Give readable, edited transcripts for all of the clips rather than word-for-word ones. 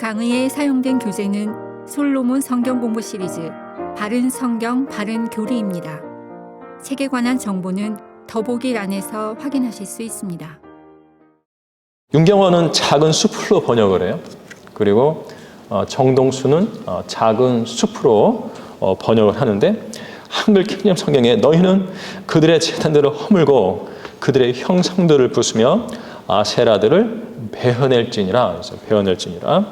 강의에 사용된 교재는 솔로몬 성경 공부 시리즈 바른 성경 바른 교리입니다. 책에 관한 정보는 더보기란에서 확인하실 수 있습니다. 윤경원은 작은 숲으로 번역을 해요. 그리고 정동수는 작은 숲으로 번역을 하는데, 한글 킹제임스 성경에 너희는 그들의 제단들을 허물고 그들의 형상들을 부수며 아세라들을 베어낼지니라. 그래서 베어낼지니라.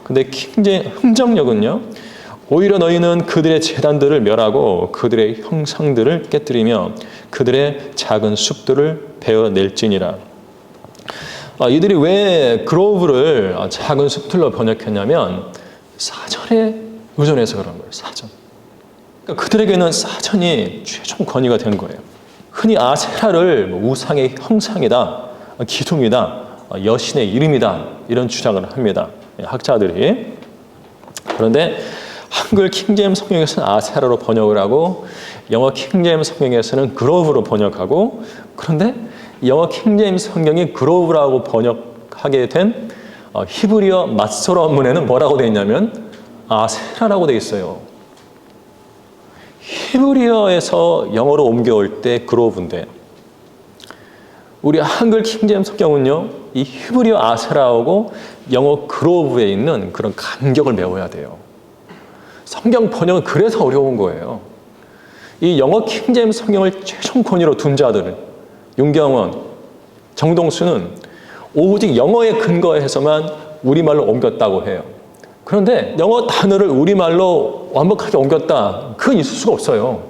근데 흥정역은요, 오히려 너희는 그들의 제단들을 멸하고 그들의 형상들을 깨뜨리며 그들의 작은 숲들을 베어낼지니라. 이들이 왜 그로브를 작은 숲들로 번역했냐면 사전에 의존해서 그런 거예요. 사전. 그러니까 그들에게는 사전이 최종 권위가 된 거예요. 흔히 아세라를 우상의 형상이다, 기둥이다, 여신의 이름이다, 이런 주장을 합니다, 학자들이. 그런데 한글 킹제임스 성경에서는 아세라로 번역을 하고 영어 킹제임스 성경에서는 그로브로 번역하고, 그런데 영어 킹제임스 성경이 그로브라고 번역하게 된 히브리어 맞소로 원문에는 뭐라고 되어 있냐면 아세라라고 되어 있어요. 히브리어에서 영어로 옮겨올 때 그로브인데, 우리 한글 킹제임스 성경은요, 이 히브리어 아세라하고 영어 그로브에 있는 그런 간격을 메워야 돼요. 성경 번역은 그래서 어려운 거예요. 이 영어 킹제임스 성경을 최종 권위로 둔 자들은 윤경원, 정동수는 오직 영어에 근거해서만 우리말로 옮겼다고 해요. 그런데 영어 단어를 우리말로 완벽하게 옮겼다, 그건 있을 수가 없어요.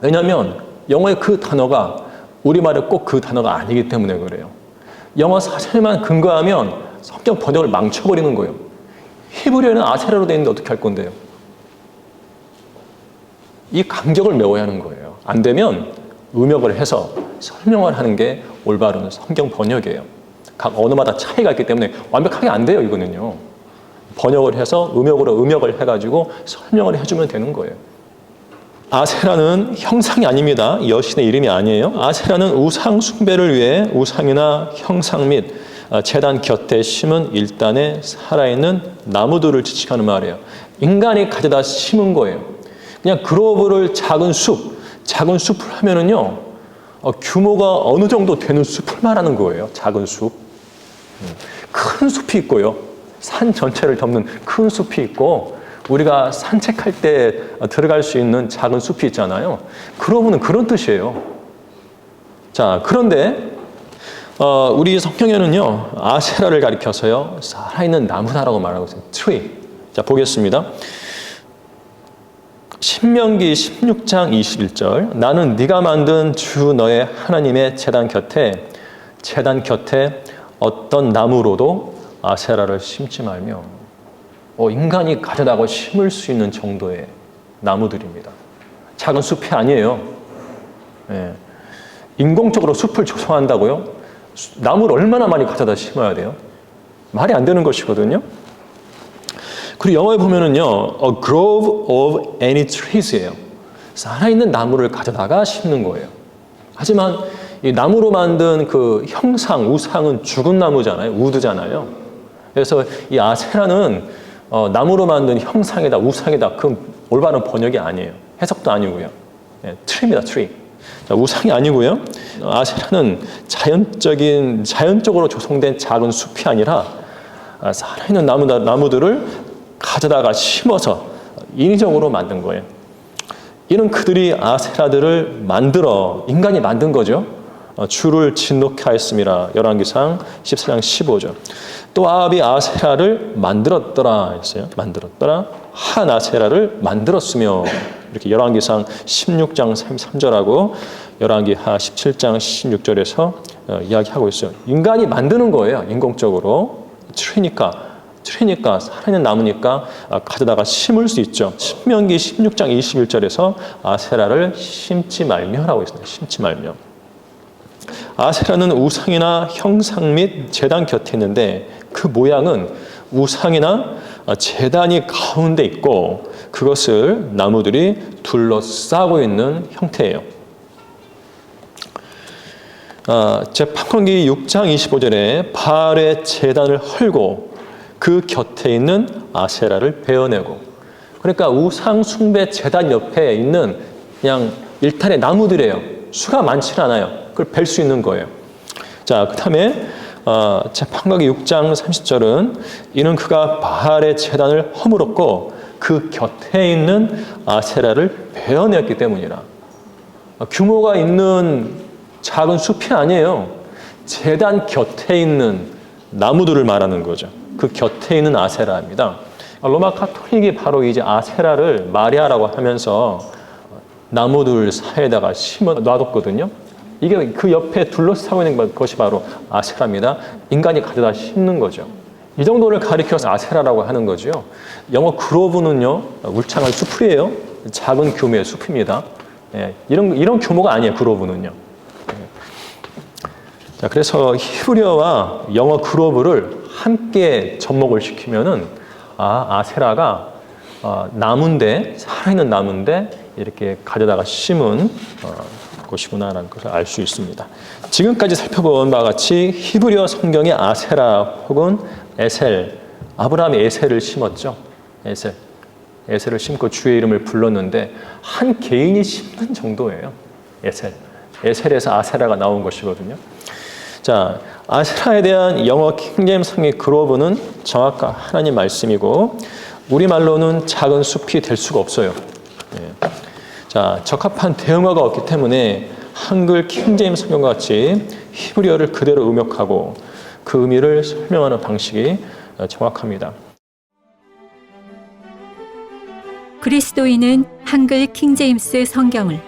왜냐하면 영어의 그 단어가 우리말의 꼭 그 단어가 아니기 때문에 그래요. 영어 사전에만 근거하면 성경 번역을 망쳐버리는 거예요. 히브리어는 아세라로 되어 있는데 어떻게 할 건데요? 이 간격을 메워야 하는 거예요. 안 되면 음역을 해서 설명을 하는 게 올바른 성경 번역이에요. 각 언어마다 차이가 있기 때문에 완벽하게 안 돼요, 이거는요. 번역을 해서 음역을 해가지고 설명을 해주면 되는 거예요. 아세라는 형상이 아닙니다. 여신의 이름이 아니에요. 아세라는 우상 숭배를 위해 우상이나 형상 및 제단 곁에 심은 일단의 살아있는 나무들을 지칭하는 말이에요. 인간이 가져다 심은 거예요. 그냥 그로브를 작은 숲을 하면은요, 규모가 어느 정도 되는 숲을 말하는 거예요. 작은 숲. 큰 숲이 있고요. 산 전체를 덮는 큰 숲이 있고, 우리가 산책할 때 들어갈 수 있는 작은 숲이 있잖아요. 그러면은 그런 뜻이에요. 자, 그런데 우리 성경에는요, 아세라를 가리켜서요, 살아있는 나무다라고 말하고 있어요. tree. 자, 보겠습니다. 신명기 16장 21절. 나는 네가 만든 주 너의 하나님의 제단 곁에 어떤 나무로도 아세라를 심지 말며. 인간이 가져다가 심을 수 있는 정도의 나무들입니다. 작은 숲이 아니에요. 예. 인공적으로 숲을 조성한다고요? 나무를 얼마나 많이 가져다 심어야 돼요? 말이 안 되는 것이거든요. 그리고 영어에 보면은요, a grove of any trees예요. 살아있는 나무를 가져다가 심는 거예요. 하지만 이 나무로 만든 그 형상, 우상은 죽은 나무잖아요. 우드잖아요. 그래서 이 아세라는 나무로 만든 형상이다, 우상이다, 그 올바른 번역이 아니에요. 해석도 아니고요. 네, 트리입니다, 트리. 자, 우상이 아니고요. 아세라는 자연적으로 조성된 작은 숲이 아니라 살아있는 나무들을 가져다가 심어서 인위적으로 만든 거예요. 이는 그들이 아세라들을 인간이 만든 거죠. 주를 진노케 하였음이라. 열왕기상 14장 15절. 또 아합이 아세라를 만들었더라 했어요. 만들었더라. 한 아세라를 만들었으며. 이렇게 열왕기상 16장 33절하고 열왕기하 17장 16절에서 이야기하고 있어요. 인간이 만드는 거예요. 인공적으로. 트리니까 살아있는 나무니까 가져다가 심을 수 있죠. 신명기 16장 21절에서 아세라를 심지 말며라고 있습니다. 심지 말며. 아세라는 우상이나 형상 및 제단 곁에 있는데, 그 모양은 우상이나 제단이 가운데 있고 그것을 나무들이 둘러싸고 있는 형태예요. 제 판권기 6장 25절에 바알의 제단을 헐고 그 곁에 있는 아세라를 베어내고, 그러니까 우상 숭배 제단 옆에 있는 그냥 일탄의 나무들이에요. 수가 많지 않아요. 그걸 벨 수 있는 거예요. 자, 그 다음에 재판관기 6장 30절은 이는 그가 바알의 제단을 허물었고 그 곁에 있는 아세라를 베어내었기 때문이라. 규모가 있는 작은 숲이 아니에요. 제단 곁에 있는 나무들을 말하는 거죠. 그 곁에 있는 아세라입니다. 로마 카톨릭이 바로 이제 아세라를 마리아라고 하면서 나무들 사이에다가 심어 놔뒀거든요. 이게 그 옆에 둘러싸고 있는 것이 바로 아세라입니다. 인간이 가져다 심는 거죠. 이 정도를 가리켜서 아세라라고 하는 거죠. 영어 그로브는요, 울창한 숲이에요. 작은 규모의 숲입니다. 예, 이런 규모가 아니에요, 그로브는요. 자, 그래서 히브리어와 영어 그로브를 함께 접목을 시키면은 아세라가 나무인데, 살아있는 나무인데 이렇게 가져다가 심은 것이구나라는 것을 알 수 있습니다. 지금까지 살펴본 바와 같이 히브리어 성경의 아세라 혹은 에셀, 아브라함이 에셀을 심었죠. 에셀을 심고 주의 이름을 불렀는데 한 개인이 심는 정도예요. 에셀에서 아세라가 나온 것이거든요. 자, 아세라에 대한 영어 킹제임스 성의 그로브는 정확한 하나님 말씀이고 우리말로는 작은 숲이 될 수가 없어요. 예. 자, 적합한 대응어가 없기 때문에 한글 킹제임스 성경과 같이 히브리어를 그대로 음역하고 그 의미를 설명하는 방식이 정확합니다. 그리스도인은 한글 킹제임스 성경을,